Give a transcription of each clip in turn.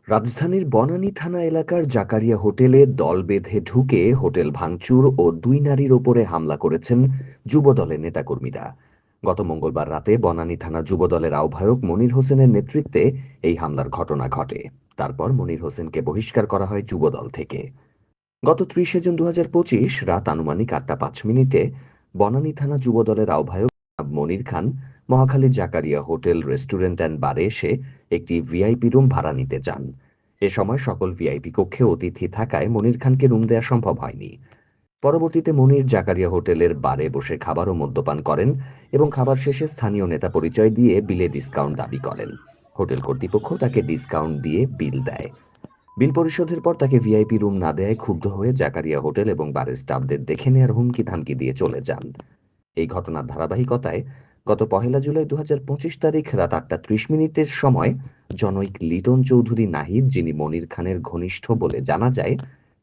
রাজধানীর বনানী থানা এলাকার জাকারিয়া হোটেলে দল বেঁধে ঢুকে হোটেল ভাঙচুর ও দুই নারীর ওপরে হামলা করেছেন যুবদলের নেতাকর্মীরা। গত মঙ্গলবার রাতে বনানী থানা যুবদলের আহ্বায়ক মনির হোসেনের নেতৃত্বে এই হামলার ঘটনা ঘটে। তারপর মনির হোসেনকে বহিষ্কার করা হয় যুবদল থেকে। গত ৩০ জুন ২০২৫ রাত আনুমানিক ৮টা ৫ মিনিটে বনানী থানা যুবদলের আহ্বায়ক Monir Khan মহাখালীর Zakaria hotel restaurant and বারে এসে একটি ভিআইপি রুম ভাড়া নিতে চান। এ সময় সকল ভিআইপি কক্ষে অতিথি থাকায় মনির খানকে রুম দেওয়া সম্ভব হয়নি। পরবর্তীতে মনির জাকারিয়া হোটেলের বারে বসে খাবার ও মদ্যপান করেন এবং খাবার শেষে স্থানীয় নেতা পরিচয় দিয়ে বিলে ডিসকাউন্ট দাবি করেন। হোটেল কর্তৃপক্ষ তাকে ডিসকাউন্ট দিয়ে বিল দেয়। বিল পরিশোধের পর তাকে ভিআইপি রুম না দেয়ায় ক্ষুব্ধ হয়ে জাকারিয়া হোটেল এবং বারের স্টাফদের দেখে নেয়ার হুমকি ধামকি দিয়ে চলে যান। এই ঘটনার ধারাবাহিকতায় গত ১লা জুলাই ২০২৫ তারিখ রাত ৮টা ৩০ মিনিটের সময় জনৈক লিটন চৌধুরী নাহিদ, যিনি মনির খানের ঘনিষ্ঠ বলে জানা যায়,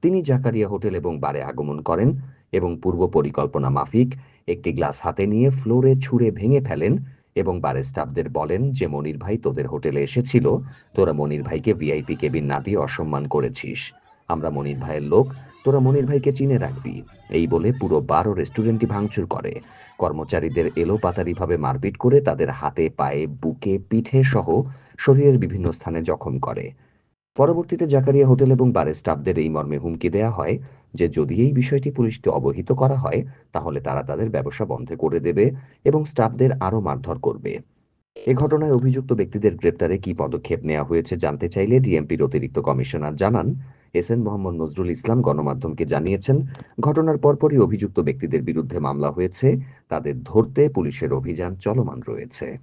তিনি জাকারিয়া হোটেল এবং বারে আগমন করেন এবং পূর্ব পরিকল্পনা মাফিক একটি গ্লাস হাতে নিয়ে ফ্লোরে ছুঁড়ে ভেঙে ফেলেন এবং বারের স্টাফদের বলেন যে মনির ভাই তোদের হোটেলে এসেছিল, তোরা মনির ভাইকে ভিআইপি কেবিন না দিয়ে অসম্মান করেছিস। আমরা মনির ভাইয়ের লোক, তোরা মনির ভাইকে চিনে রাখবি। এই বলে পুরো বার ও রেস্টুরেন্টটি ভাঙচুর করে। কর্মচারীদের এলোপাতাড়িভাবে মারপিট করে তাদের হাতে, পায়ে, বুকে, পিঠে সহ শরীরের বিভিন্ন স্থানে জখম করে। পরবর্তীতে জাকারিয়া হোটেল এবং বারের স্টাফদের এই মর্মে হুমকি দেয়া হয় যে যদি এই বিষয়টি পুলিশকে অবহিত করা হয় তাহলে তারা তাদের ব্যবসা বন্ধ করে দেবে এবং স্টাফদের আরও মারধর করবে। এ ঘটনায় অভিযুক্ত ব্যক্তিদের গ্রেপ্তারে কী পদক্ষেপ নেওয়া হয়েছে জানতে চাইলে ডিএমপির অতিরিক্ত কমিশনার জানান, এসএন মোহাম্মদ নজরুল ইসলাম গণমাধ্যমকে জানিয়েছেন, ঘটনার পরপরই অভিযুক্ত ব্যক্তিদের বিরুদ্ধে মামলা হয়েছে, তাদের ধরতে পুলিশের অভিযান চলমান রয়েছে।